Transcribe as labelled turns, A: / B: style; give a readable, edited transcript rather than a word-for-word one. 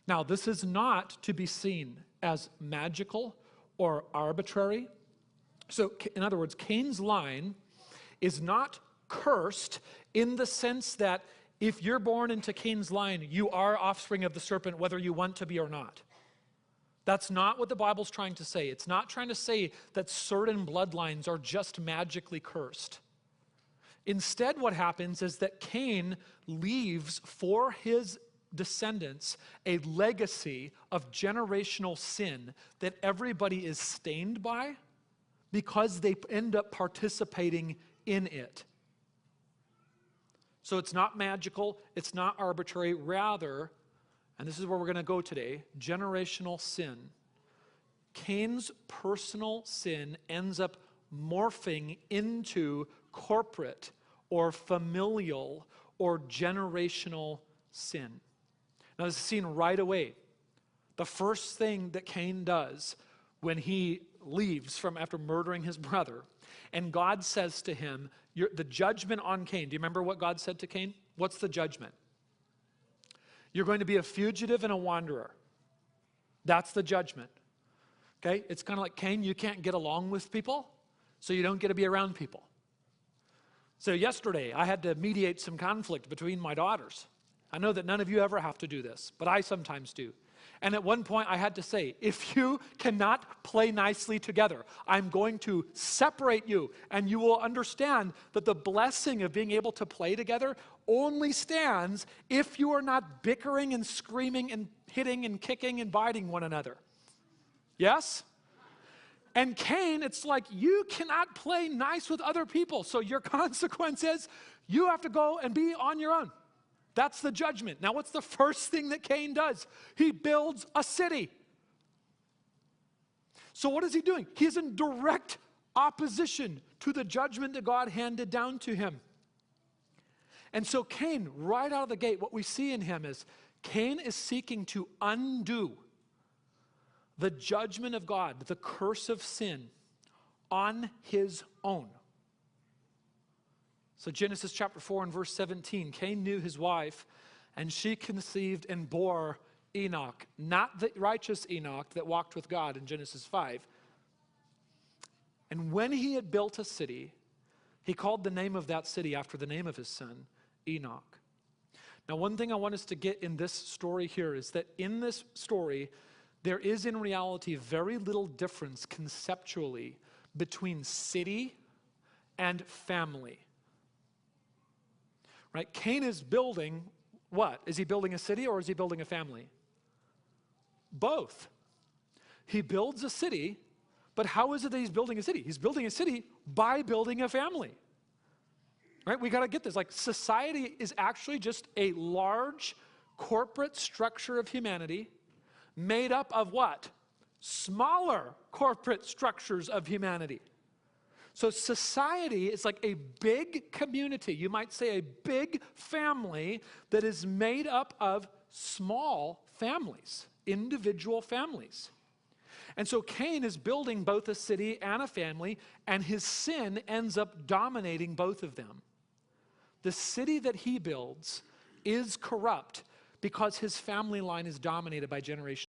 A: Now, this is not to be seen as magical or arbitrary. So, in other words, Cain's line is not cursed in the sense that if you're born into Cain's line, you are offspring of the serpent, whether you want to be or not. That's not what the Bible's trying to say. It's not trying to say that certain bloodlines are just magically cursed. Instead, what happens is that Cain leaves for his descendants a legacy of generational sin that everybody is stained by because they end up participating in it. So it's not magical, it's not arbitrary, rather, and this is where we're going to go today, generational sin. Cain's personal sin ends up morphing into corporate or familial or generational sin. Now, this is seen right away. The first thing that Cain does when he leaves from after murdering his brother, and God says to him, the judgment on Cain. Do you remember what God said to Cain? What's the judgment? You're going to be a fugitive and a wanderer. That's the judgment. Okay? It's kind of like, Cain, you can't get along with people, so you don't get to be around people. So yesterday, I had to mediate some conflict between my daughters. I know that none of you ever have to do this, but I sometimes do. And at one point, I had to say, if you cannot play nicely together, I'm going to separate you, and you will understand that the blessing of being able to play together only stands if you are not bickering and screaming and hitting and kicking and biting one another. Yes? And Cain, it's like, you cannot play nice with other people, so your consequence is you have to go and be on your own. That's the judgment. Now, what's the first thing that Cain does? He builds a city. So what is he doing? He's in direct opposition to the judgment that God handed down to him. And so Cain, right out of the gate, what we see in him is Cain is seeking to undo the judgment of God, the curse of sin, on his own. So Genesis chapter 4 and verse 17, Cain knew his wife, and she conceived and bore Enoch, not the righteous Enoch that walked with God in Genesis 5. And when he had built a city, he called the name of that city after the name of his son, Enoch. Now, one thing I want us to get in this story here is that in this story, there is in reality very little difference conceptually between city and family. Right? Cain is building what? Is he building a city or is he building a family? Both. He builds a city, but how is it that he's building a city? He's building a city by building a family. Right? We got to get this. Like, society is actually just a large corporate structure of humanity made up of what? Smaller corporate structures of humanity. So society is like a big community, you might say a big family that is made up of small families, individual families. And so Cain is building both a city and a family, and his sin ends up dominating both of them. The city that he builds is corrupt because his family line is dominated by generations.